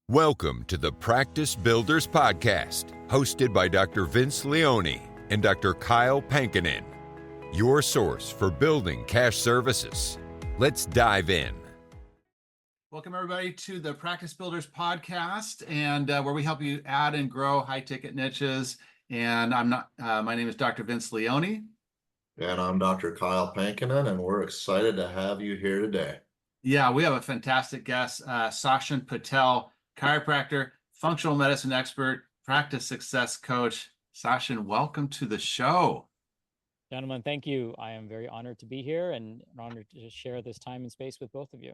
Welcome to the Practice Builders Podcast, hosted by Dr. Vince Leone and Dr. Kyle Pankinen, your source for building cash services. Let's dive in. Welcome, everybody, to the Practice Builders Podcast, and where we help you add and grow high-ticket niches. And my name is Dr. Vince Leone. And I'm Dr. Kyle Pankinen, and we're excited to have you here today. Yeah, we have a fantastic guest, Sachin Patel, chiropractor, functional medicine expert, practice success coach. Sachin, welcome to the show. Gentlemen, thank you. I am very honored to be here and honored to share this time and space with both of you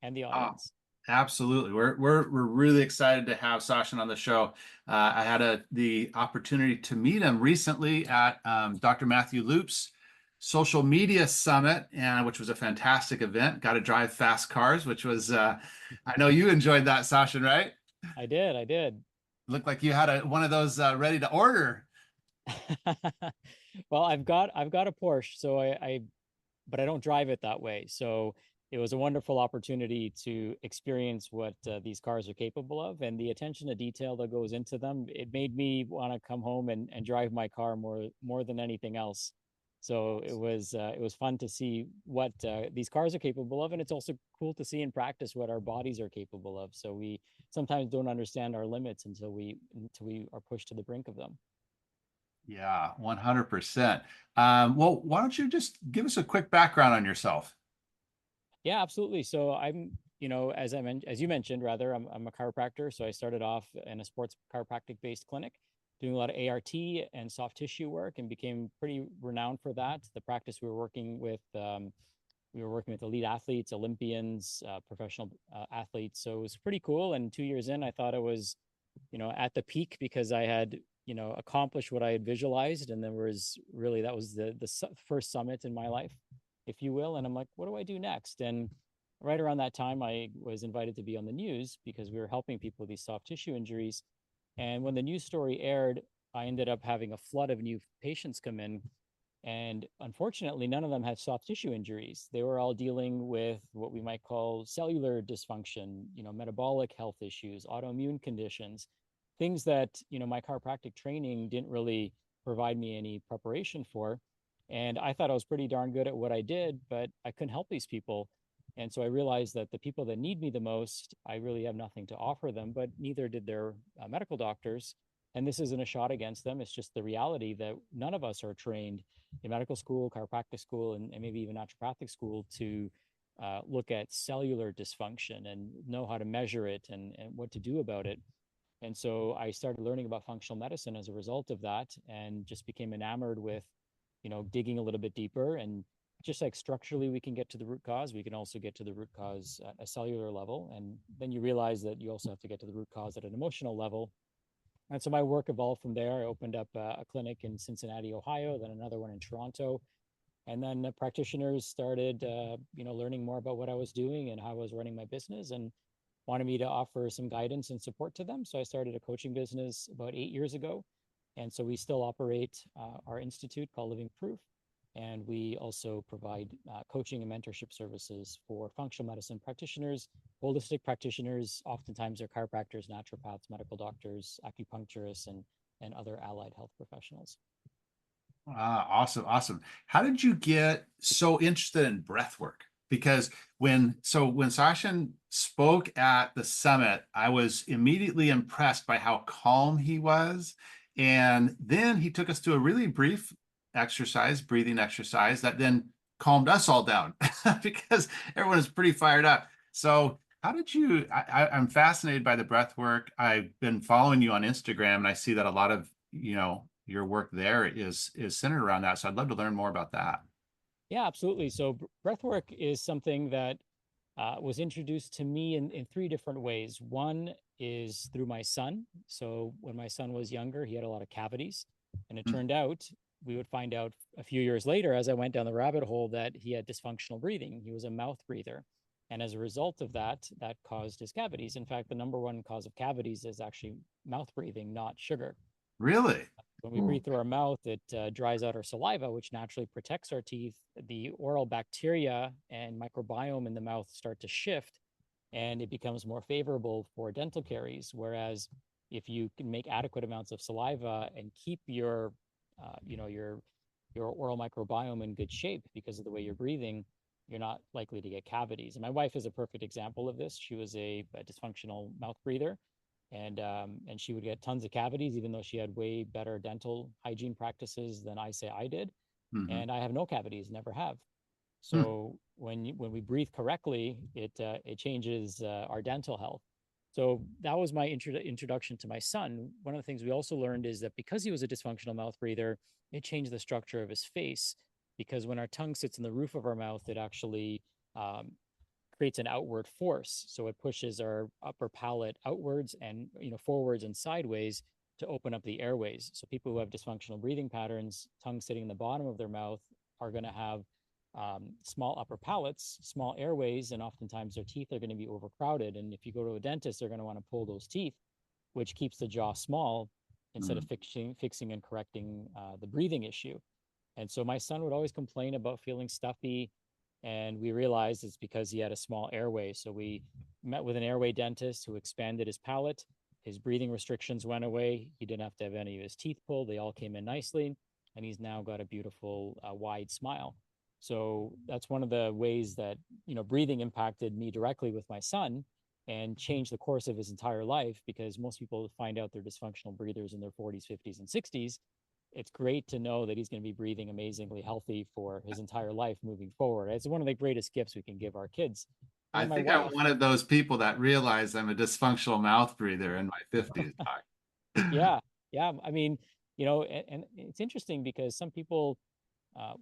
and the audience. Absolutely. We're really excited to have Sachin on the show. I had the opportunity to meet him recently at Dr. Matthew Loop's social media summit, which was a fantastic event. Got to drive fast cars, which was, I know you enjoyed that, Sachin, right? I did. Looked like you had one of those ready to order. Well, I've got a Porsche, so but I don't drive it that way. So it was a wonderful opportunity to experience what these cars are capable of, and the attention to detail that goes into them. It made me want to come home and drive my car more than anything else. So it was fun to see what these cars are capable of, and it's also cool to see in practice what our bodies are capable of. So we sometimes don't understand our limits until we are pushed to the brink of them. Yeah, 100%. Well, why don't you just give us a quick background on yourself? Yeah, absolutely. So I'm, as you mentioned, rather, I'm a chiropractor. So I started off in a sports chiropractic based clinic, doing a lot of ART and soft tissue work, and became pretty renowned for that. The practice we were working with elite athletes, Olympians, professional athletes. So it was pretty cool. And 2 years in, I thought I was, at the peak because I had, accomplished what I had visualized. And that was the first summit in my life, if you will. And I'm like, what do I do next? And right around that time, I was invited to be on the news because we were helping people with these soft tissue injuries. And when the news story aired, I ended up having a flood of new patients come in. And unfortunately, none of them had soft tissue injuries. They were all dealing with what we might call cellular dysfunction, metabolic health issues, autoimmune conditions, things that, my chiropractic training didn't really provide me any preparation for. And I thought I was pretty darn good at what I did, but I couldn't help these people. And so I realized that the people that need me the most, I really have nothing to offer them, but neither did their medical doctors. And this isn't a shot against them. It's just the reality that none of us are trained in medical school, chiropractic school, and maybe even naturopathic school to look at cellular dysfunction and know how to measure it and what to do about it. And so I started learning about functional medicine as a result of that, and just became enamored with, digging a little bit deeper. And just like structurally we can get to the root cause, we can also get to the root cause at a cellular level. And then you realize that you also have to get to the root cause at an emotional level. And so my work evolved from there. I opened up a clinic in Cincinnati, Ohio, then another one in Toronto. And then the practitioners started, learning more about what I was doing and how I was running my business, and wanted me to offer some guidance and support to them. So I started a coaching business about 8 years ago. And so we still operate our institute called Living Proof. And we also provide coaching and mentorship services for functional medicine practitioners, holistic practitioners. Oftentimes they're chiropractors, naturopaths, medical doctors, acupuncturists, and other allied health professionals. Awesome. How did you get so interested in breath work? Because when Sachin spoke at the summit, I was immediately impressed by how calm he was. And then he took us to a really brief breathing exercise that then calmed us all down because everyone is pretty fired up. So how did you, I'm fascinated by the breath work. I've been following you on Instagram, and I see that a lot of, your work there is centered around that. So I'd love to learn more about that. Yeah, absolutely. So breathwork is something that was introduced to me in three different ways. One is through my son. So when my son was younger, he had a lot of cavities, and it turned out, we would find out a few years later, as I went down the rabbit hole, that he had dysfunctional breathing. He was a mouth breather. And as a result of that caused his cavities. In fact, the number one cause of cavities is actually mouth breathing, not sugar. Really? When we breathe through our mouth, it dries out our saliva, which naturally protects our teeth. The oral bacteria and microbiome in the mouth start to shift, and it becomes more favorable for dental caries. Whereas if you can make adequate amounts of saliva and keep your, your oral microbiome in good shape because of the way you're breathing, you're not likely to get cavities. And my wife is a perfect example of this. She was a dysfunctional mouth breather, and she would get tons of cavities, even though she had way better dental hygiene practices than I say I did. Mhm. And I have no cavities, never have. Hmm. So when we breathe correctly, it changes our dental health. So that was my introduction to my son. One of the things we also learned is that because he was a dysfunctional mouth breather, it changed the structure of his face. Because when our tongue sits in the roof of our mouth, it actually um, creates an outward force. So it pushes our upper palate outwards and forwards and sideways to open up the airways. So people who have dysfunctional breathing patterns, tongue sitting in the bottom of their mouth, are going to have small upper palates, small airways, and oftentimes their teeth are going to be overcrowded. And if you go to a dentist, they're going to want to pull those teeth, which keeps the jaw small instead of fixing and correcting the breathing issue. And so my son would always complain about feeling stuffy. And we realized it's because he had a small airway. So we met with an airway dentist who expanded his palate. His breathing restrictions went away. He didn't have to have any of his teeth pulled. They all came in nicely. And he's now got a beautiful wide smile. So that's one of the ways that, breathing impacted me directly with my son and changed the course of his entire life, because most people find out they're dysfunctional breathers in their 40s, 50s, and 60s. It's great to know that he's going to be breathing amazingly healthy for his entire life moving forward. It's one of the greatest gifts we can give our kids. I And my think I'm wife, one of those people that realize I'm a dysfunctional mouth breather in my 50s. yeah, yeah. I mean, and it's interesting because some people,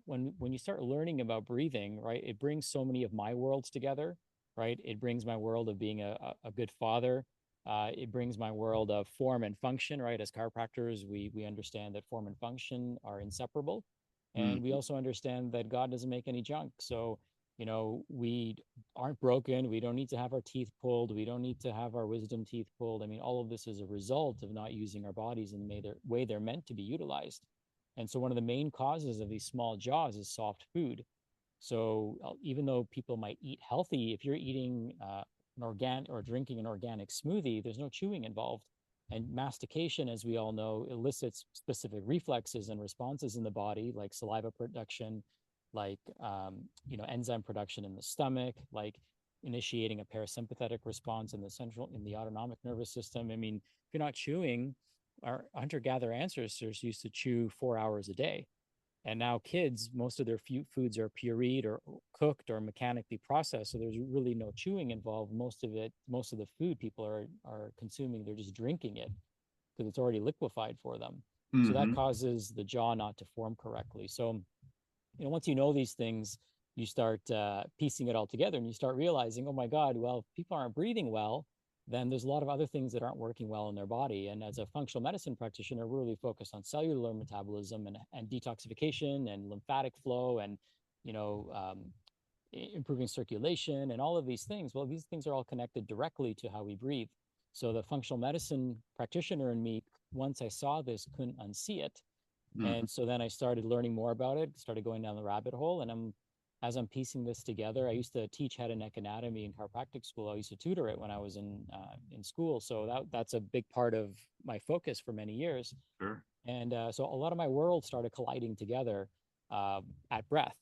when you start learning about breathing, right, it brings so many of my worlds together, right? It brings my world of being a good father. It brings my world of form and function, right? As chiropractors, we understand that form and function are inseparable. And we Mhm. also understand that God doesn't make any junk. So, we aren't broken. We don't need to have our teeth pulled. We don't need to have our wisdom teeth pulled. I mean, all of this is a result of not using our bodies in the way they're meant to be utilized. And so one of the main causes of these small jaws is soft food. So even though people might eat healthy, if you're eating an organic or drinking an organic smoothie, there's no chewing involved. And mastication, as we all know, elicits specific reflexes and responses in the body, like saliva production, like enzyme production in the stomach, like initiating a parasympathetic response in the autonomic nervous system. I mean, if you're not chewing, our hunter-gatherer ancestors used to chew 4 hours a day. And now kids, most of their foods are pureed or cooked or mechanically processed. So there's really no chewing involved. Most of the food people are consuming, they're just drinking it because it's already liquefied for them. So that Mhm. causes the jaw not to form correctly. So, once you know these things, you start piecing it all together and you start realizing, oh my God, well, if people aren't breathing well, then there's a lot of other things that aren't working well in their body. And as a functional medicine practitioner, we're really focused on cellular metabolism and detoxification and lymphatic flow and, you know, um, improving circulation and all of these things. Well, these things are all connected directly to how we breathe. So the functional medicine practitioner in me, once I saw this, couldn't unsee it. Mhm. And so then I started learning more about it, started going down the rabbit hole. And as I'm piecing this together, I used to teach head and neck anatomy in chiropractic school. I used to tutor it when I was in school. So that's a big part of my focus for many years. Sure. And so a lot of my worlds started colliding together at breath.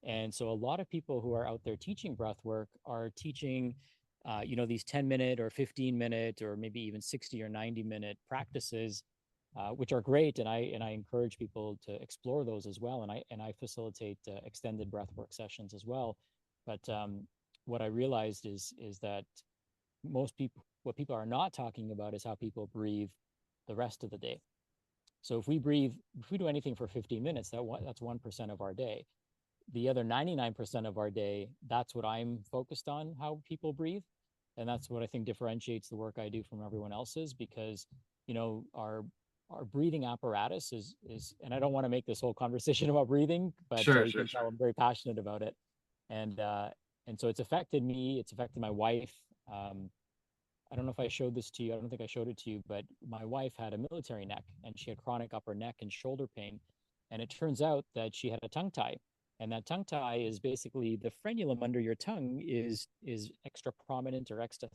And so a lot of people who are out there teaching breath work are teaching, these 10-minute or 15-minute or maybe even 60 or 90-minute practices, which are great. And I encourage people to explore those as well. And I facilitate extended breath work sessions as well. But what I realized is that what people are not talking about is how people breathe the rest of the day. So if we do anything for 15 minutes, that's 1% of our day. The other 99% of our day, that's what I'm focused on, how people breathe. And that's what I think differentiates the work I do from everyone else's, because, our breathing apparatus and I don't want to make this whole conversation about breathing, but Sure, you sure, can tell sure. I'm very passionate about it. And so it's affected me, it's affected my wife. Um, I don't know if I showed this to you. I don't think I showed it to you, but my wife had a military neck and she had chronic upper neck and shoulder pain. And it turns out that she had a tongue tie. And that tongue tie is basically the frenulum under your tongue is extra prominent or extra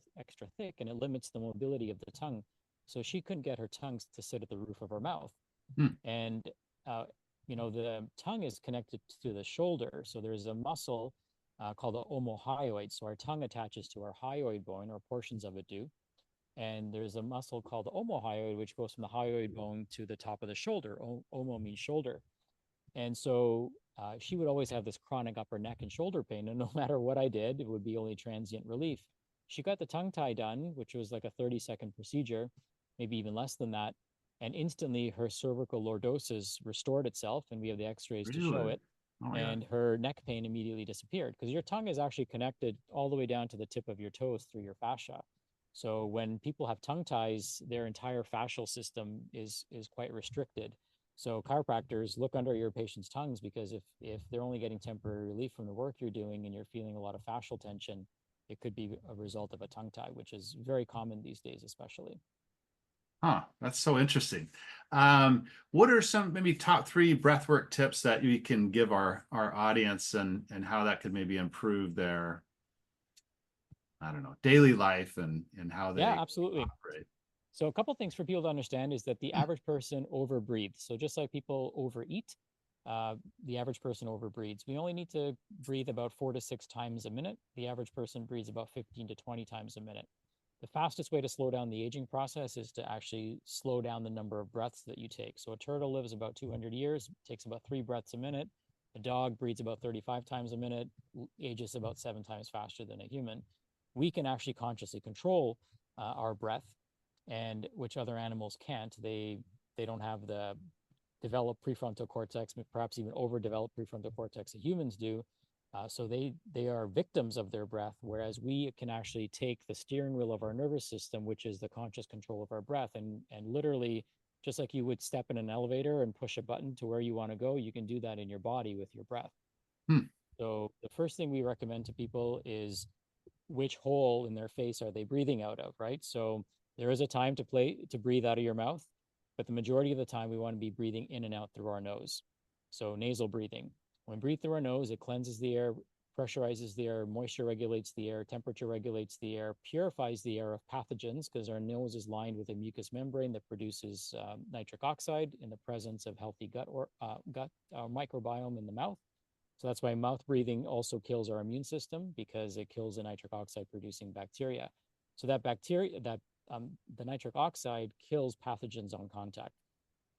thick, and it limits the mobility of the tongue. So she couldn't get her tongue to sit at the roof of her mouth. Hmm. And the tongue is connected to the shoulder. So there's a muscle called the omohyoid. So our tongue attaches to our hyoid bone, or portions of it do. And there's a muscle called the omohyoid, which goes from the hyoid bone to the top of the shoulder. Omo means shoulder. And so she would always have this chronic upper neck and shoulder pain. And no matter what I did, it would be only transient relief. She got the tongue tie done, which was like a 30-second procedure, maybe even less than that. And instantly her cervical lordosis restored itself. And we have the x-rays to show Really? it. Oh my And God. her neck pain immediately disappeared, because your tongue is actually connected all the way down to the tip of your toes through your fascia. So when people have tongue ties, their entire fascial system is quite restricted. So chiropractors look under your patient's tongues, because if they're only getting temporary relief from the work you're doing and you're feeling a lot of fascial tension, it could be a result of a tongue tie, which is very common these days, especially. Huh, that's so interesting. What are some maybe top three breathwork tips that you can give our audience, and how that could maybe improve their, I don't know, daily life and how Yeah, they absolutely. operate? So a couple things for people to understand is that the average person overbreathes. So just like people overeat, the average person overbreathes. We only need to breathe about 4 to 6 times a minute. The average person breathes about 15 to 20 times a minute. The fastest way to slow down the aging process is to actually slow down the number of breaths that you take. So a turtle lives about 200 years, takes about 3 breaths a minute. A dog breathes about 35 times a minute, ages about 7 times faster than a human. We can actually consciously control our breath, and which other animals can't. They don't have the developed prefrontal cortex, perhaps even overdeveloped prefrontal cortex that humans do. So they are victims of their breath, whereas we can actually take the steering wheel of our nervous system, which is the conscious control of our breath, and literally, just like you would step in an elevator and push a button to where you want to go, you can do that in your body with your breath. Hmm. So the first thing we recommend to people is which hole in their face are they breathing out of, right? So there is a time to breathe out of your mouth, but the majority of the time we want to be breathing in and out through our nose. So nasal breathing. When we breathe through our nose, it cleanses the air, pressurizes the air, moisture regulates the air, temperature regulates the air, purifies the air of pathogens, because our nose is lined with a mucous membrane that produces nitric oxide in the presence of healthy gut microbiome in the mouth. So that's why mouth breathing also kills our immune system, because it kills the nitric oxide producing bacteria. So that bacteria, the nitric oxide kills pathogens on contact.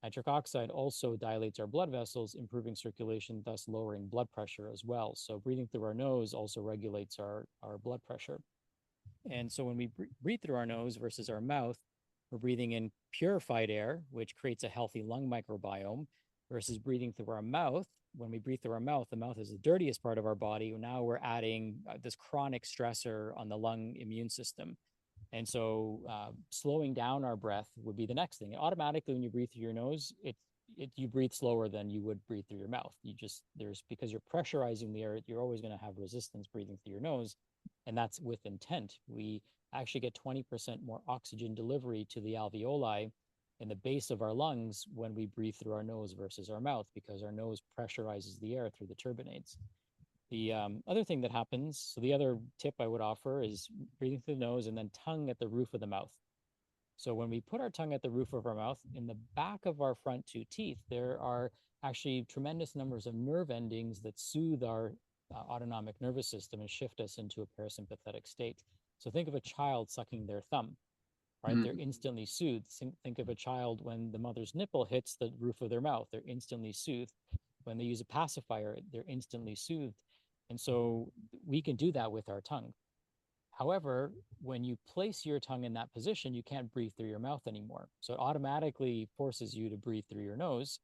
Nitric oxide also dilates our blood vessels, improving circulation, thus lowering blood pressure as well. So breathing through our nose also regulates our blood pressure. And so when we breathe through our nose versus our mouth, we're breathing in purified air, which creates a healthy lung microbiome, versus breathing through our mouth. When we breathe through our mouth, the mouth is the dirtiest part of our body. Now we're adding this chronic stressor on the lung immune system. And so slowing down our breath would be the next thing. Automatically, when you breathe through your nose, you breathe slower than you would breathe through your mouth. Because you're pressurizing the air, you're always going to have resistance breathing through your nose. And that's with intent. We actually get 20% more oxygen delivery to the alveoli in the base of our lungs when we breathe through our nose versus our mouth, because our nose pressurizes the air through the turbinates. The other thing that happens, so the other tip I would offer is breathing through the nose and then tongue at the roof of the mouth. So when we put our tongue at the roof of our mouth, in the back of our front 2 teeth, there are actually tremendous numbers of nerve endings that soothe our autonomic nervous system and shift us into a parasympathetic state. So think of a child sucking their thumb, right? Hmm. They're instantly soothed. Think of a child when the mother's nipple hits the roof of their mouth, they're instantly soothed. When they use a pacifier, they're instantly soothed. And so we can do that with our tongue. However, when you place your tongue in that position, you can't breathe through your mouth anymore. So it automatically forces you to breathe through your nose,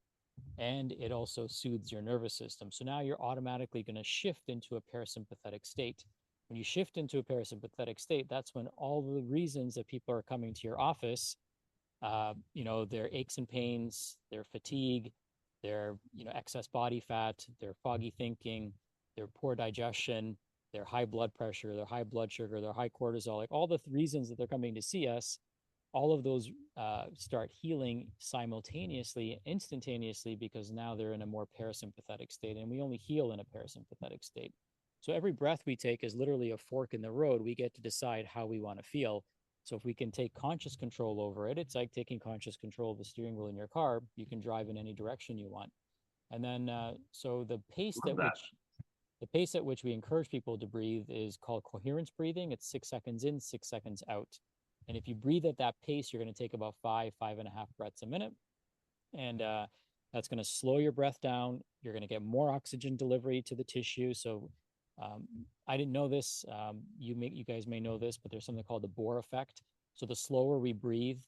and it also soothes your nervous system. So now you're automatically going to shift into a parasympathetic state. When you shift into a parasympathetic state, that's when all the reasons that people are coming to your office, their aches and pains, their fatigue, their excess body fat, their foggy thinking, their poor digestion, their high blood pressure, their high blood sugar, their high cortisol, like all the reasons that they're coming to see us all of those start healing simultaneously, instantaneously, because now they're in a more parasympathetic state, and we only heal in a parasympathetic state. So every breath we take is literally a fork in the road. We get to decide how we want to feel. So if we can take conscious control over it, it's like taking conscious control of the steering wheel in your car. You can drive in any direction you want. And then, so the pace at which we encourage people to breathe is called coherence breathing. It's 6 seconds in, 6 seconds out. And if you breathe at that pace, you're going to take about 5.5 breaths a minute. And that's going to slow your breath down. You're going to get more oxygen delivery to the tissue. So I didn't know this. You guys may know this, but there's something called the Bohr effect. So the slower we breathe,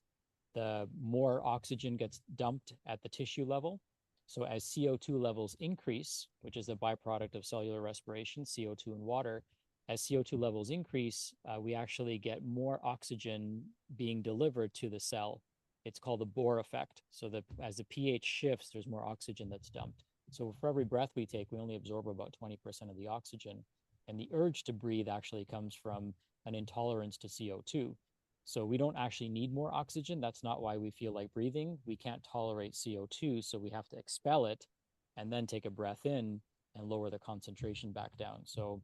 the more oxygen gets dumped at the tissue level. So as CO2 levels increase, which is a byproduct of cellular respiration, CO2 and water, as CO2 levels increase, we actually get more oxygen being delivered to the cell. It's called the Bohr effect. So that as the pH shifts, there's more oxygen that's dumped. So for every breath we take, we only absorb about 20% of the oxygen. And the urge to breathe actually comes from an intolerance to CO2. So we don't actually need more oxygen. That's not why we feel like breathing. We can't tolerate CO2, so we have to expel it and then take a breath in and lower the concentration back down. So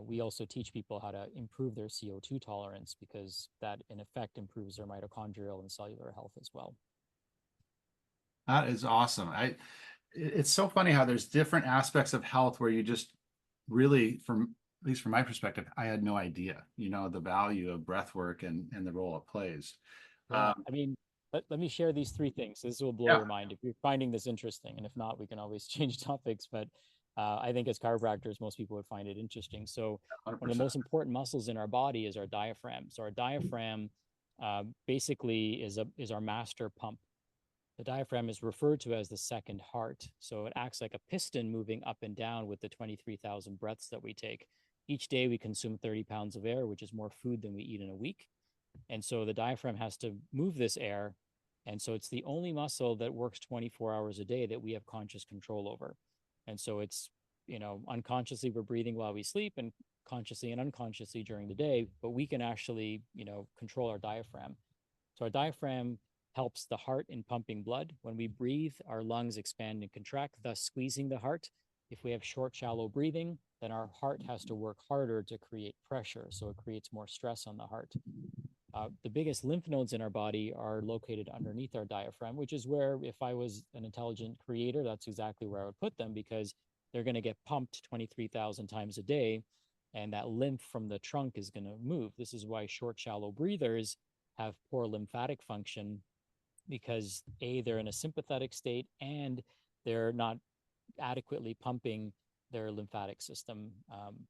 we also teach people how to improve their CO2 tolerance, because that in effect improves their mitochondrial and cellular health as well. That is awesome. It's so funny how there's different aspects of health where you just really, at least from my perspective, I had no idea, the value of breath work and the role it plays. Yeah, I mean, let me share these 3 things. This will blow your mind if you're finding this interesting. And if not, we can always change topics. But I think as chiropractors, most people would find it interesting. So 100%. one of the most important muscles in our body is our diaphragm. So our diaphragm basically is our master pump. The diaphragm is referred to as the second heart. So it acts like a piston moving up and down with the 23,000 breaths that we take. Each day we consume 30 pounds of air, which is more food than we eat in a week. And so the diaphragm has to move this air. And so it's the only muscle that works 24 hours a day that we have conscious control over. And so it's, unconsciously we're breathing while we sleep, and consciously and unconsciously during the day, but we can actually, control our diaphragm. So our diaphragm helps the heart in pumping blood. When we breathe, our lungs expand and contract, thus squeezing the heart. If we have short, shallow breathing, then our heart has to work harder to create pressure. So it creates more stress on the heart. The biggest lymph nodes in our body are located underneath our diaphragm, which is where, if I was an intelligent creator, that's exactly where I would put them, because they're going to get pumped 23,000 times a day, and that lymph from the trunk is going to move. This is why short, shallow breathers have poor lymphatic function, because they're in a sympathetic state and they're not adequately pumping their lymphatic system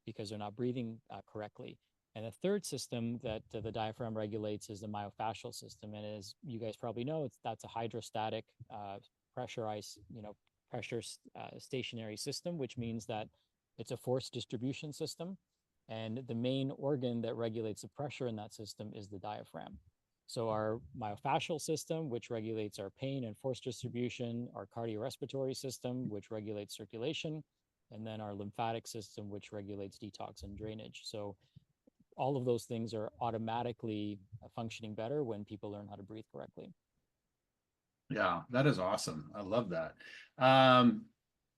because they're not breathing correctly. And the third system that the diaphragm regulates is the myofascial system. And as you guys probably know, that's a hydrostatic pressurized, stationary system, which means that it's a force distribution system. And the main organ that regulates the pressure in that system is the diaphragm. So our myofascial system, which regulates our pain and force distribution, our cardiorespiratory system, which regulates circulation, and then our lymphatic system, which regulates detox and drainage. So all of those things are automatically functioning better when people learn how to breathe correctly. Yeah, that is awesome. I love that.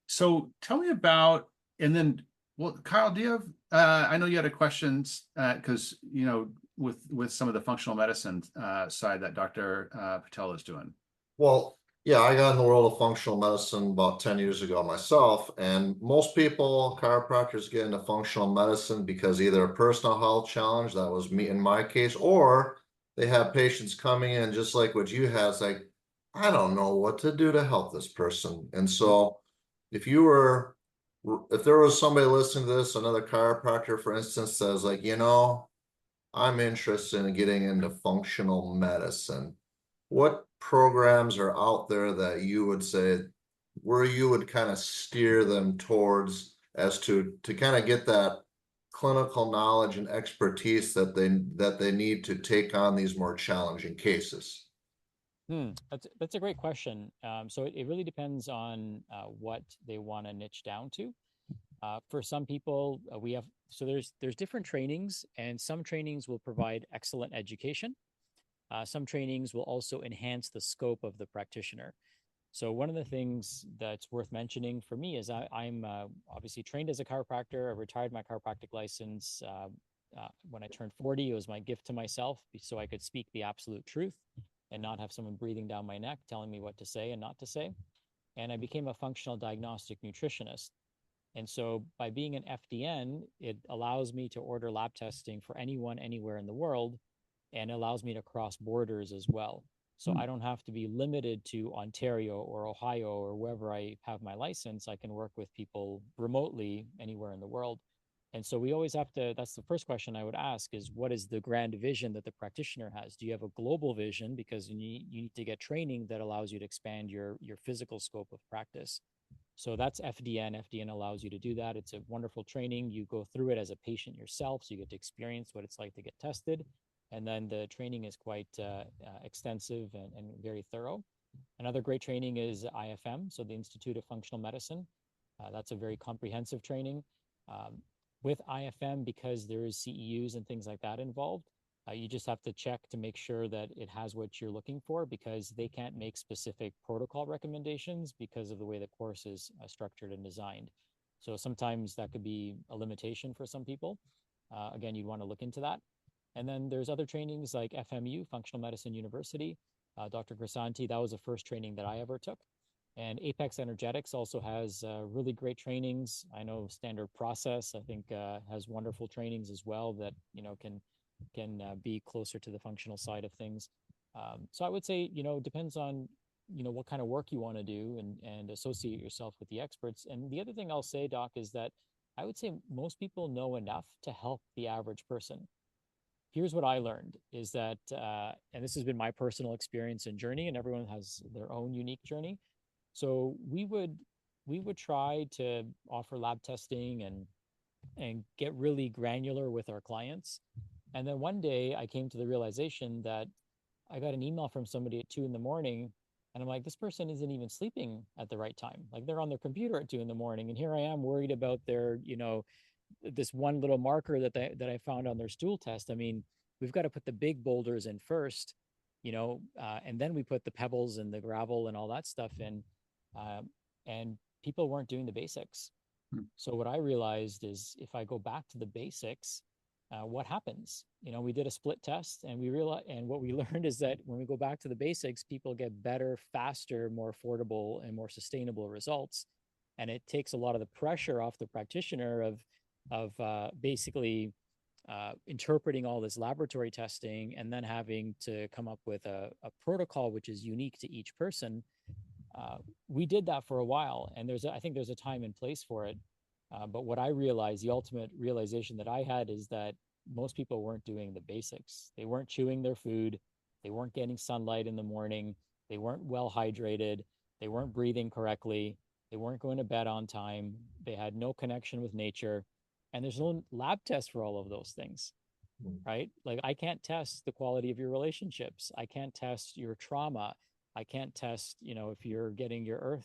So tell me about, and then, well, Kyle, do you have, I know you had a question, because, with some of the functional medicine side that Dr. Patel is doing. Well, yeah, I got in the world of functional medicine about 10 years ago myself, and most people, chiropractors, get into functional medicine because either a personal health challenge, that was me in my case, or they have patients coming in just like what you had. It's like, I don't know what to do to help this person. And so if there was somebody listening to this, another chiropractor, for instance, says like, I'm interested in getting into functional medicine, what programs are out there that you would say where you would kind of steer them towards as to kind of get that clinical knowledge and expertise that they need to take on these more challenging cases? That's a great question. So it really depends on what they want to niche down to. For some people, there's different trainings, and some trainings will provide excellent education, Some trainings will also enhance the scope of the practitioner. So one of the things that's worth mentioning for me is I'm obviously trained as a chiropractor. I retired my chiropractic license when I turned 40. It was my gift to myself so I could speak the absolute truth and not have someone breathing down my neck telling me what to say and not to say. And I became a functional diagnostic nutritionist. And so by being an FDN, it allows me to order lab testing for anyone, anywhere in the world, and allows me to cross borders as well. So I don't have to be limited to Ontario or Ohio or wherever I have my license. I can work with people remotely anywhere in the world. And so we always have to, that's the first question I would ask is, what is the grand vision that the practitioner has? Do you have a global vision? Because you need to get training that allows you to expand your physical scope of practice. So that's FDN. FDN allows you to do that. It's a wonderful training. You go through it as a patient yourself, so you get to experience what it's like to get tested. And then the training is quite extensive and very thorough. Another great training is IFM, so the Institute of Functional Medicine. That's a very comprehensive training. With IFM, because there is CEUs and things like that involved, you just have to check to make sure that it has what you're looking for, because they can't make specific protocol recommendations because of the way the course is structured and designed. So sometimes that could be a limitation for some people. Again, you'd want to look into that. And then there's other trainings like FMU, Functional Medicine University. Dr. Grisanti, that was the first training that I ever took. And Apex Energetics also has really great trainings. I know Standard Process, I think, has wonderful trainings as well that, can be closer to the functional side of things. So I would say, depends on, what kind of work you want to do and associate yourself with the experts. And the other thing I'll say, Doc, is that I would say most people know enough to help the average person. Here's what I learned is that, and this has been my personal experience and journey, and everyone has their own unique journey. So we would try to offer lab testing and get really granular with our clients. And then one day I came to the realization that I got an email from somebody at 2 a.m. and I'm like, this person isn't even sleeping at the right time. Like, they're on their computer at 2 a.m. and here I am worried about their, this one little marker that I found on their stool test. I mean, we've got to put the big boulders in first, and then we put the pebbles and the gravel and all that stuff in. And people weren't doing the basics. So what I realized is, if I go back to the basics, what happens? We did a split test, and what we learned is that when we go back to the basics, people get better, faster, more affordable, and more sustainable results. And it takes a lot of the pressure off the practitioner of basically interpreting all this laboratory testing and then having to come up with a protocol which is unique to each person. We did that for a while, and I think there's a time and place for it. But what I realized, the ultimate realization that I had, is that most people weren't doing the basics. They weren't chewing their food. They weren't getting sunlight in the morning. They weren't well hydrated. They weren't breathing correctly. They weren't going to bed on time. They had no connection with nature. And there's no lab test for all of those things, right? Like, I can't test the quality of your relationships. I can't test your trauma. I can't test, if you're getting your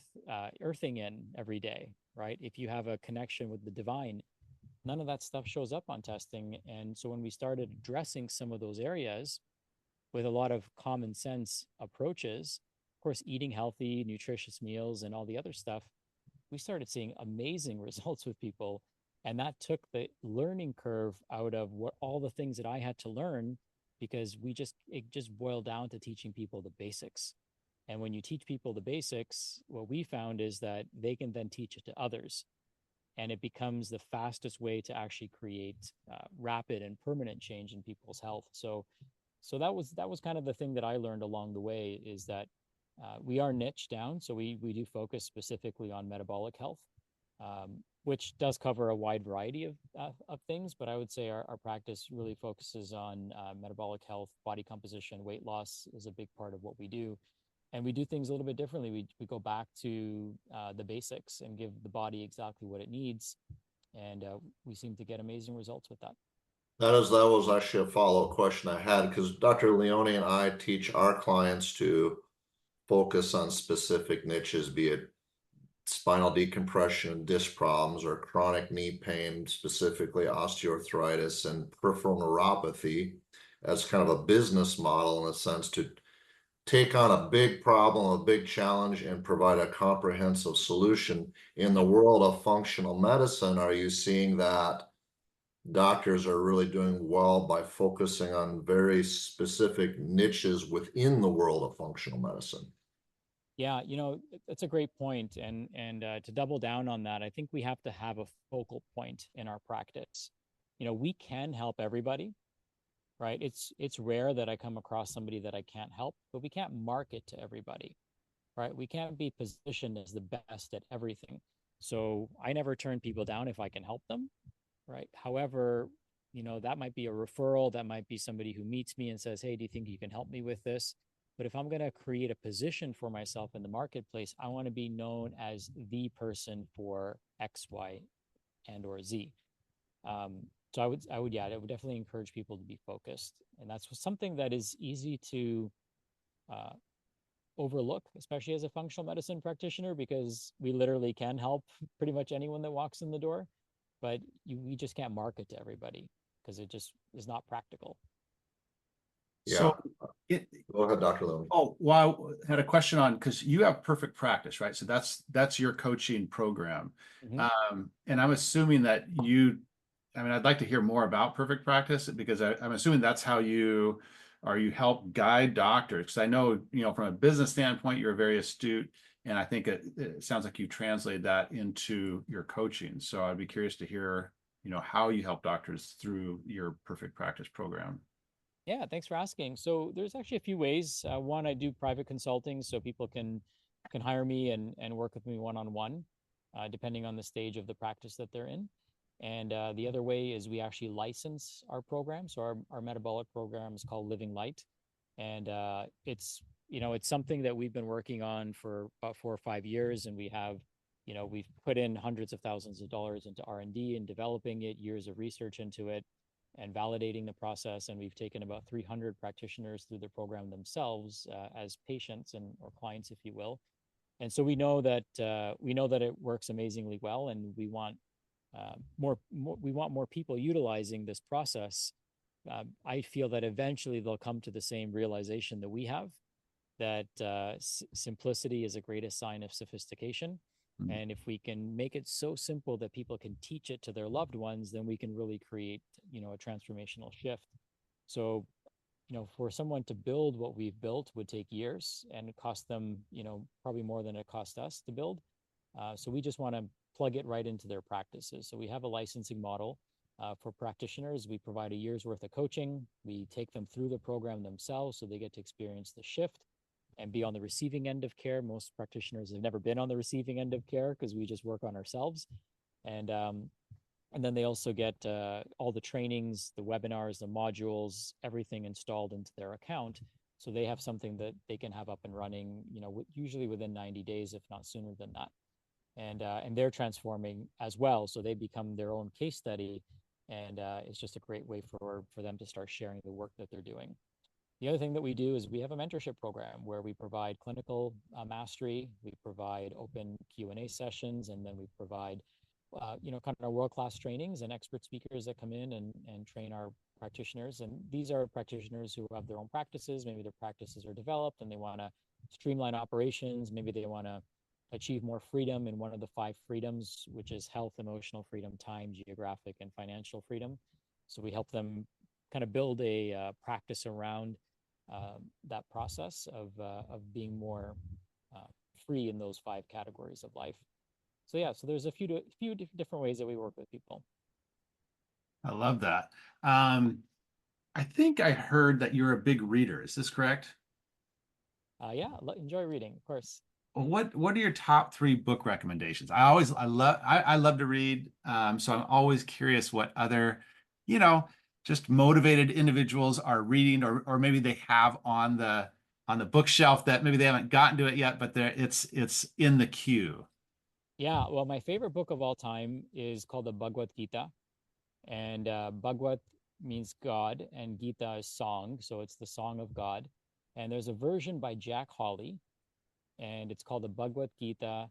earthing in every day, right? If you have a connection with the divine, none of that stuff shows up on testing. And so when we started addressing some of those areas with a lot of common sense approaches, of course, eating healthy, nutritious meals and all the other stuff, we started seeing amazing results with people. And that took the learning curve out of all the things that I had to learn, because it just boiled down to teaching people the basics. And when you teach people the basics, what we found is that they can then teach it to others. And it becomes the fastest way to actually create rapid and permanent change in people's health. So that was kind of the thing that I learned along the way, is that we are niche down. So we do focus specifically on metabolic health, which does cover a wide variety of things. But I would say our practice really focuses on metabolic health, body composition, weight loss is a big part of what we do. And we do things a little bit differently. We go back to the basics and give the body exactly what it needs. And we seem to get amazing results with that. That was actually a follow-up question I had, because Dr. Leone and I teach our clients to focus on specific niches, be it spinal decompression, disc problems, or chronic knee pain, specifically osteoarthritis and peripheral neuropathy. as kind of a business model in a sense to take on a big problem, a big challenge, and provide a comprehensive solution. In the world of functional medicine, are you seeing that doctors are really doing well by focusing on very specific niches within the world of functional medicine? Yeah, that's a great point. And to double down on that, I think we have to have a focal point in our practice. We can help everybody, right? It's rare that I come across somebody that I can't help, but we can't market to everybody, right? We can't be positioned as the best at everything. So I never turn people down if I can help them, right? However, that might be a referral, that might be somebody who meets me and says, "Hey, do you think you can help me with this?" But if I'm going to create a position for myself in the marketplace, I want to be known as the person for X, Y, and or Z. So yeah, I would definitely encourage people to be focused, and that's something that is easy to uh, overlook, especially as a functional medicine practitioner, because we literally can help pretty much anyone that walks in the door, but we just can't market to everybody because it just is not practical. Yeah. So it, Go ahead, Dr. Lewin. oh, well, I had a question on, because you have Perfect Practice, right? So that's your coaching program. And I'm assuming that I'd like to hear more about Perfect Practice because I'm assuming that's how you help guide doctors. Because I know, from a business standpoint, you're very astute. And I think it sounds like you translate that into your coaching. So I'd be curious to hear, how you help doctors through your Perfect Practice program. Yeah, thanks for asking. So there's actually a few ways. One, I do private consulting, so people can hire me and work with me one-on-one, depending on the stage of the practice that they're in. And the other way is we actually license our program. So our metabolic program is called Living Light, and it's something that we've been working on for about 4 or 5 years, and we've put in hundreds of thousands of dollars into R&D and developing it, years of research into it, and validating the process. And we've taken about 300 practitioners through the program themselves as patients or clients, if you will. And so we know that it works amazingly well, and we want more people utilizing this process. I feel that eventually they'll come to the same realization that we have, that simplicity is the greatest sign of sophistication. And if we can make it so simple that people can teach it to their loved ones, then we can really create, a transformational shift. So, for someone to build what we've built would take years and it cost them, probably more than it cost us to build. So we just want to plug it right into their practices. So we have a licensing model for practitioners. We provide a year's worth of coaching. We take them through the program themselves so they get to experience the shift and be on the receiving end of care. Most practitioners have never been on the receiving end of care because we just work on ourselves. And then they also get all the trainings, the webinars, the modules, everything installed into their account. So they have something that they can have up and running, usually within 90 days, if not sooner than that. And they're transforming as well. So they become their own case study. And it's just a great way for them to start sharing the work that they're doing. The other thing that we do is we have a mentorship program where we provide clinical mastery, we provide open Q&A sessions, and then we provide, kind of world-class trainings and expert speakers that come in and train our practitioners. And these are practitioners who have their own practices. Maybe their practices are developed and they want to streamline operations. Maybe they want to achieve more freedom in one of the 5 freedoms, which is health, emotional freedom, time, geographic, and financial freedom. So we help them kind of build a practice around that process of being more free in those 5 categories of life. So yeah, so there's a few different ways that we work with people. I love that. I think I heard that you're a big reader. Is this correct? Yeah, enjoy reading, of course. What are your top 3 book recommendations? I love to read. So I'm always curious what other, just motivated individuals are reading, or maybe they have on the bookshelf that maybe they haven't gotten to it yet, but it's in the queue. Yeah, well, my favorite book of all time is called the Bhagavad Gita. And Bhagavad means God, and Gita is song. So it's the song of God. And there's a version by Jack Hawley, and it's called the Bhagavad Gita,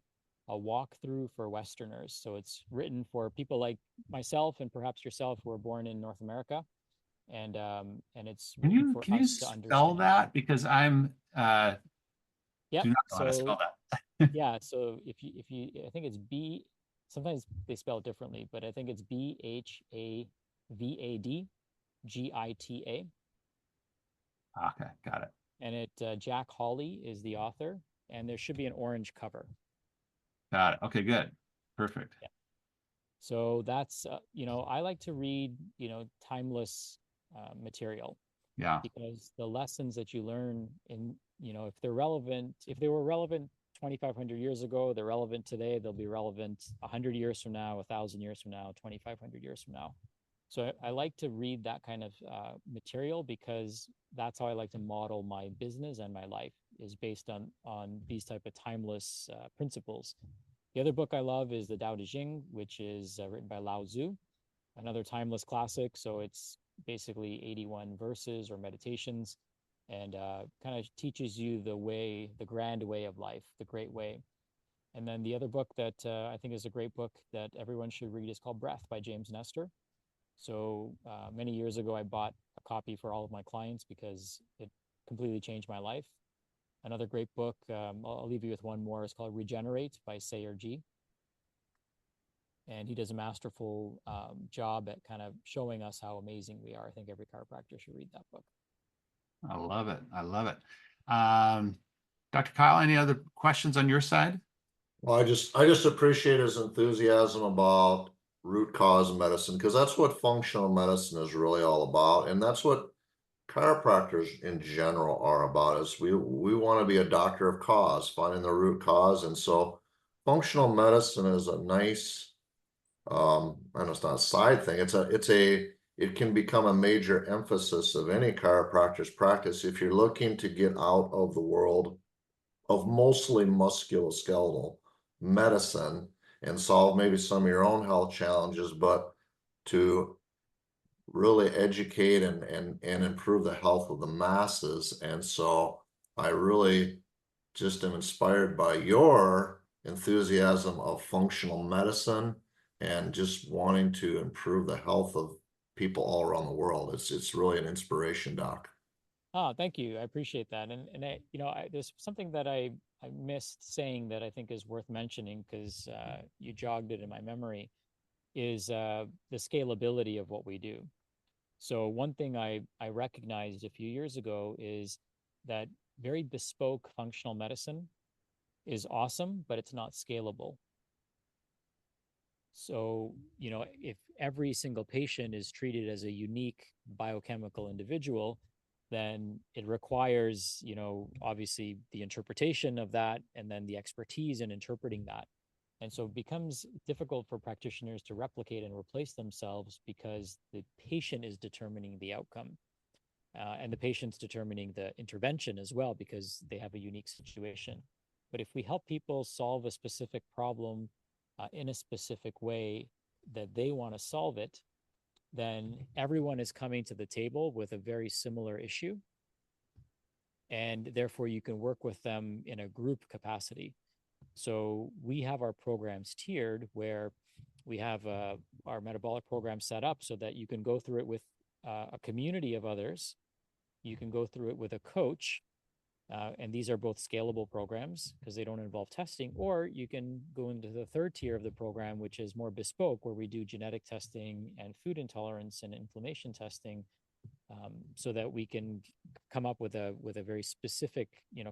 a walkthrough for Westerners. So it's written for people like myself and perhaps yourself who were born in North America. and it's Can really you for can you us to spell understand. that? Because I'm Yep. do not know how to So spell that. yeah, so if you I think it's B, sometimes they spell it differently, but I think it's BHAVADGITA. Okay, got it. And Jack Hawley is the author, and there should be an orange cover. Got it. Okay, good. Perfect. Yeah. So that's I like to read timeless material, Yeah. because the lessons that you learn in if they're relevant, if they were relevant 2,500 years ago, they're relevant today. They'll be relevant 100 years from now, 1,000 years from now, 2,500 years from now. So I like to read that kind of material, because that's how I like to model my business and my life, is based on these type of timeless principles. The other book I love is the Tao Te Ching, which is written by Lao Tzu, another timeless classic. So it's basically 81 verses or meditations, and kind of teaches you the grand way of life, the great way. And then the other book that I think is a great book that everyone should read is called Breath by James Nestor. So many years ago, I bought a copy for all of my clients because it completely changed my life. Another great book, I'll leave you with one more, is called Regenerate by Sayer G. And he does a masterful job at kind of showing us how amazing we are. I think every chiropractor should read that book. I love it. I love it. Dr. Kyle, any other questions on your side? Well, I just appreciate his enthusiasm about root cause medicine, because that's what functional medicine is really all about, and that's what chiropractors in general are about. Is we want to be a doctor of cause, finding the root cause. And so functional medicine is a nice, and it's not a side thing, it can become a major emphasis of any chiropractor's practice if you're looking to get out of the world of mostly musculoskeletal medicine and solve maybe some of your own health challenges, but to really educate and improve the health of the masses. And so I really just am inspired by your enthusiasm of functional medicine and just wanting to improve the health of people all around the world. It's really an inspiration, Doc. Oh, thank you. I appreciate that. And there's something that I missed saying that I think is worth mentioning, because you jogged it in my memory, is the scalability of what we do. So one thing I recognized a few years ago is that very bespoke functional medicine is awesome, but it's not scalable. So, if every single patient is treated as a unique biochemical individual, then it requires, obviously the interpretation of that, and then the expertise in interpreting that. And so it becomes difficult for practitioners to replicate and replace themselves, because the patient is determining the outcome. And the patient's determining the intervention as well, because they have a unique situation. But if we help people solve a specific problem in a specific way that they want to solve it, then everyone is coming to the table with a very similar issue. And therefore, you can work with them in a group capacity. So we have our programs tiered, where we have our metabolic program set up so that you can go through it with a community of others. You can go through it with a coach. And these are both scalable programs because they don't involve testing. Or you can go into the third tier of the program, which is more bespoke, where we do genetic testing and food intolerance and inflammation testing, so that we can come up with a very specific,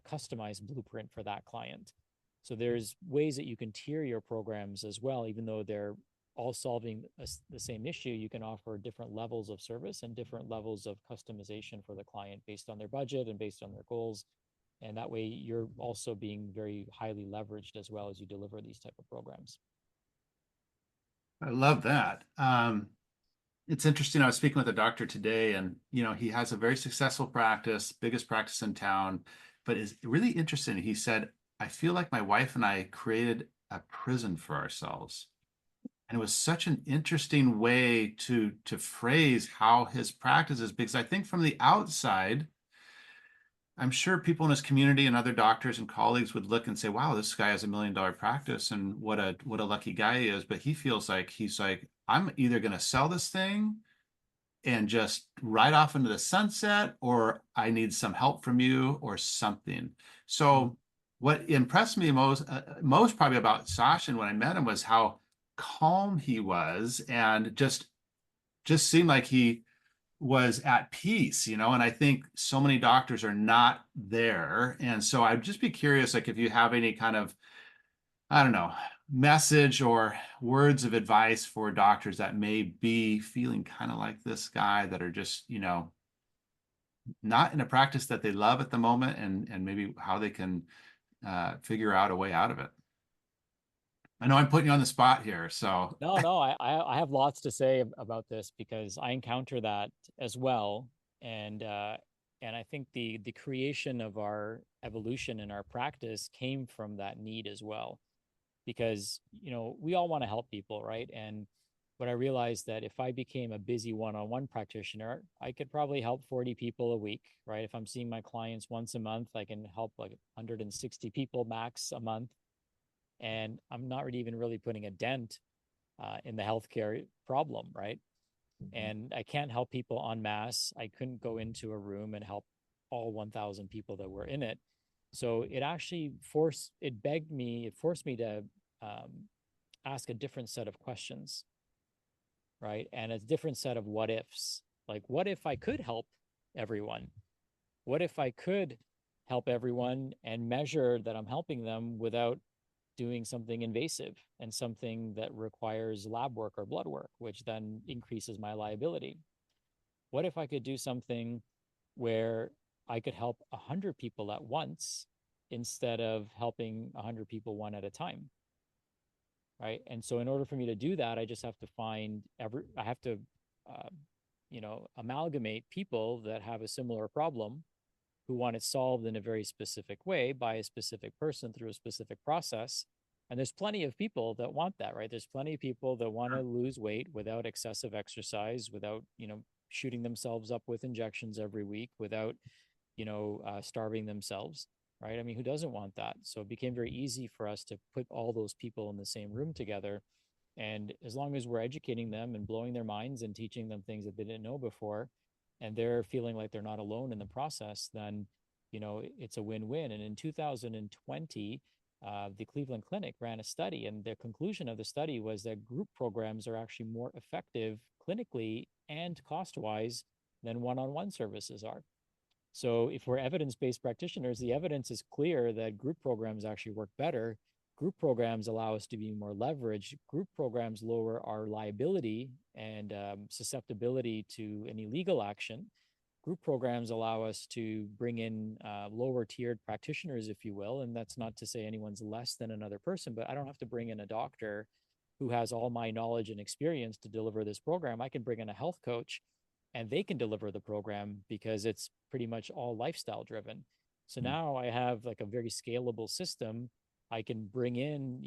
customized blueprint for that client. So there's ways that you can tier your programs as well, even though they're all solving the same issue. You can offer different levels of service and different levels of customization for the client based on their budget and based on their goals. And that way you're also being very highly leveraged as well as you deliver these type of programs. I love that. It's interesting. I was speaking with a doctor today, and he has a very successful practice, biggest practice in town, but is really interesting. He said, I feel like my wife and I created a prison for ourselves. And it was such an interesting way to phrase how his practice is, because I think from the outside, I'm sure people in his community and other doctors and colleagues would look and say, wow, this guy has $1 million practice and what a lucky guy he is. But he feels like I'm either going to sell this thing and just ride off into the sunset, or I need some help from you or something. So what impressed me most probably about Sachin when I met him was how calm he was, and just seemed like he was at peace, you know. And I think so many doctors are not there. And so I'd just be curious, like, if you have any kind of, I don't know, message or words of advice for doctors that may be feeling kind of like this guy, that are just, you know, not in a practice that they love at the moment, and maybe how they can figure out a way out of it. I know I'm putting you on the spot here, so. No, I have lots to say about this because I encounter that as well. And I think the creation of our evolution in our practice came from that need as well. Because, you know, we all want to help people, right? And what I realized that if I became a busy one-on-one practitioner, I could probably help 40 people a week, right? If I'm seeing my clients once a month, I can help like 160 people max a month. And I'm not really even really putting a dent in the healthcare problem, right? And I can't help people en masse. I couldn't go into a room and help all 1,000 people that were in it. So it actually forced me to ask a different set of questions, right? And a different set of what ifs. Like, what if I could help everyone? What if I could help everyone and measure that I'm helping them without doing something invasive and something that requires lab work or blood work, which then increases my liability? What if I could do something where I could help 100 people at once instead of helping 100 people one at a time? Right. And so in order for me to do that, I just have to uh, amalgamate people that have a similar problem, who want it solved in a very specific way by a specific person through a specific process. And there's plenty of people that want that, right? There's plenty of people that want to lose weight without excessive exercise, without, shooting themselves up with injections every week, without, starving themselves, right? I mean, who doesn't want that? So it became very easy for us to put all those people in the same room together. And as long as we're educating them and blowing their minds and teaching them things that they didn't know before, and they're feeling like they're not alone in the process, then, it's a win-win. And in 2020, the Cleveland Clinic ran a study, and the conclusion of the study was that group programs are actually more effective clinically and cost-wise than one-on-one services are. So if we're evidence-based practitioners, the evidence is clear that group programs actually work better. Group programs allow us to be more leveraged. Group programs lower our liability and susceptibility to any legal action. Group programs allow us to bring in lower tiered practitioners, if you will. And that's not to say anyone's less than another person, but I don't have to bring in a doctor who has all my knowledge and experience to deliver this program. I can bring in a health coach and they can deliver the program because it's pretty much all lifestyle driven. So now I have like a very scalable system. I can bring in,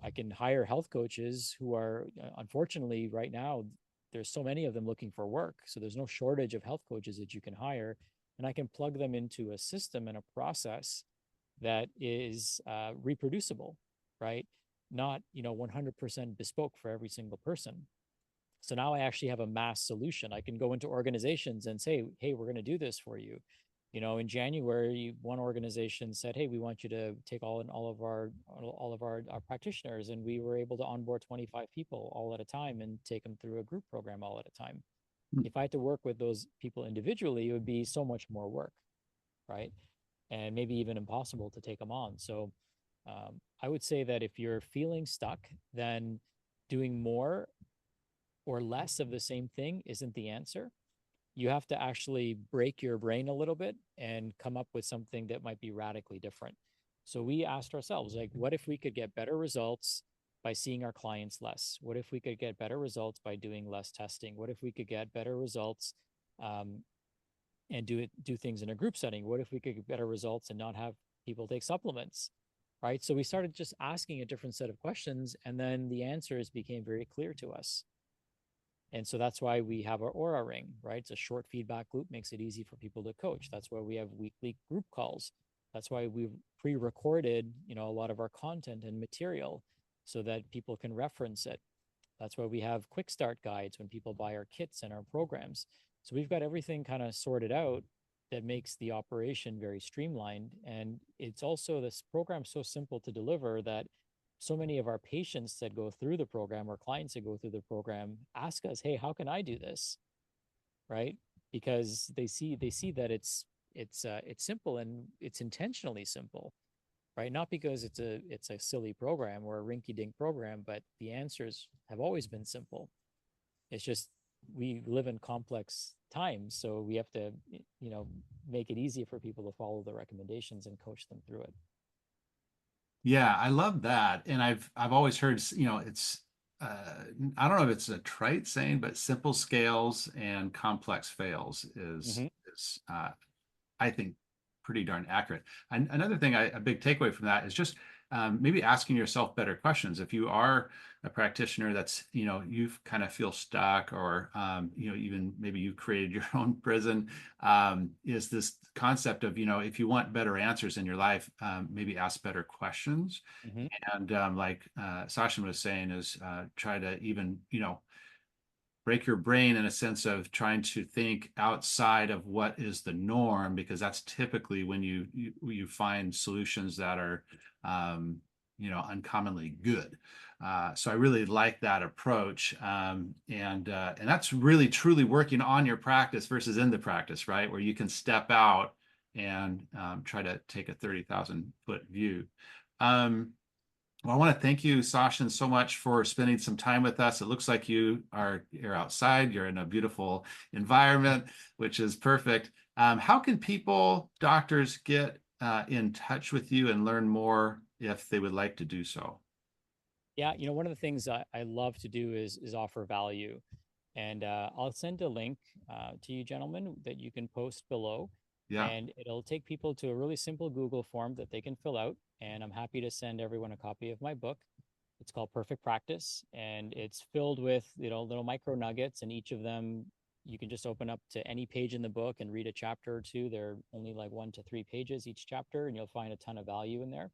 I can hire health coaches who are, unfortunately, right now, there's so many of them looking for work. So there's no shortage of health coaches that you can hire. And I can plug them into a system and a process that is reproducible, right? Not, 100% bespoke for every single person. So now I actually have a mass solution. I can go into organizations and say, hey, we're going to do this for you. In January, one organization said, hey, we want you to take all of our practitioners. And we were able to onboard 25 people all at a time and take them through a group program all at a time. If I had to work with those people individually, it would be so much more work, right? And maybe even impossible to take them on. So I would say that if you're feeling stuck, then doing more or less of the same thing isn't the answer. You have to actually break your brain a little bit and come up with something that might be radically different. So we asked ourselves, like, what if we could get better results by seeing our clients less? What if we could get better results by doing less testing? What if we could get better results and do things in a group setting? What if we could get better results and not have people take supplements? Right. So we started just asking a different set of questions, and then the answers became very clear to us. And so that's why we have our Aura Ring, right? It's a short feedback loop, makes it easy for people to coach. That's why we have weekly group calls. That's why we've pre-recorded, a lot of our content and material so that people can reference it. That's why we have quick start guides when people buy our kits and our programs. So we've got everything kind of sorted out that makes the operation very streamlined. And it's also this program so simple to deliver that so many of our patients that go through the program or clients that go through the program ask us, hey, how can I do this? Right? Because they see that it's simple, and it's intentionally simple, right? Not because it's a silly program or a rinky-dink program, but the answers have always been simple. It's just we live in complex times, so we have to, make it easy for people to follow the recommendations and coach them through it. Yeah, I love that. And I've always heard, it's I don't know if it's a trite saying, but simple scales and complex fails is Mm-hmm. is I think pretty darn accurate. And another thing, a big takeaway from that is just maybe asking yourself better questions. If you are a practitioner that's, you kind of feel stuck, or, even maybe you created your own prison, is this concept of, if you want better answers in your life, maybe ask better questions. Mm-hmm. And like Sachin was saying, is try to even, break your brain in a sense of trying to think outside of what is the norm, because that's typically when you find solutions that are uncommonly good. So I really like that approach, and that's really truly working on your practice versus in the practice, right, where you can step out and try to take a 30,000-foot view. Well, I want to thank you, Sachin, so much for spending some time with us. It looks like you're outside, you're in a beautiful environment, which is perfect. How can doctors, get in touch with you and learn more if they would like to do so? Yeah, one of the things I love to do is offer value. And I'll send a link to you gentlemen that you can post below. Yeah. And it'll take people to a really simple Google form that they can fill out. And I'm happy to send everyone a copy of my book. It's called Perfect Practice, and it's filled with, little micro nuggets. And each of them, you can just open up to any page in the book and read a chapter or two. They're only like 1 to 3 pages each chapter, and you'll find a ton of value in there.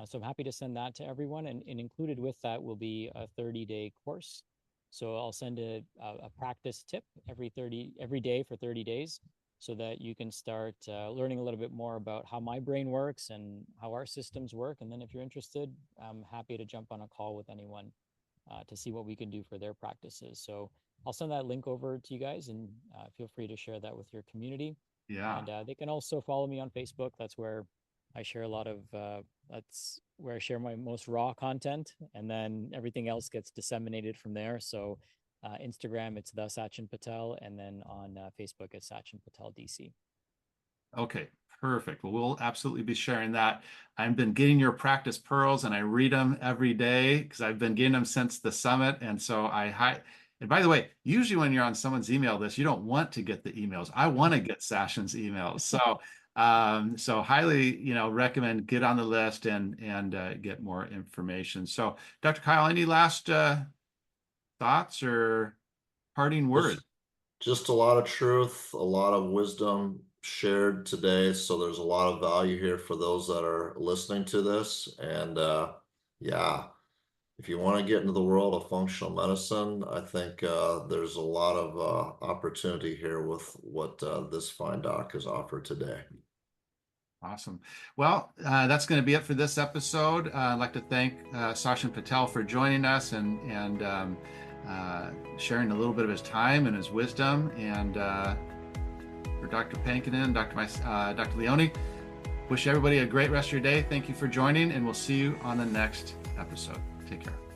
So I'm happy to send that to everyone. And included with that will be a 30-day course. So I'll send a practice tip every day for 30 days, so that you can start learning a little bit more about how my brain works and how our systems work. And then if you're interested, I'm happy to jump on a call with anyone to see what we can do for their practices. So I'll send that link over to you guys, and feel free to share that with your community. Yeah. And they can also follow me on Facebook. That's where I share that's where I share my most raw content, and then everything else gets disseminated from there. So Instagram, it's the Sachin Patel, and then on Facebook, it's Sachin Patel DC. Okay, perfect. Well, we'll absolutely be sharing that. I've been getting your practice pearls, and I read them every day because I've been getting them since the summit. And so and by the way, usually when you're on someone's email list, you don't want to get the emails. I want to get Sachin's emails. So highly, recommend get on the list and get more information. So Dr. Kyle, any last thoughts or parting words? Just a lot of truth, a lot of wisdom shared today. So there's a lot of value here for those that are listening to this. And yeah, if you want to get into the world of functional medicine, I think there's a lot of opportunity here with what this fine doc has offered today. Awesome. Well, that's going to be it for this episode. I'd like to thank Sachin Patel for joining us and sharing a little bit of his time and his wisdom. And for Dr. Pankinen, Dr. Leone, wish everybody a great rest of your day. Thank you for joining, and we'll see you on the next episode. Take care.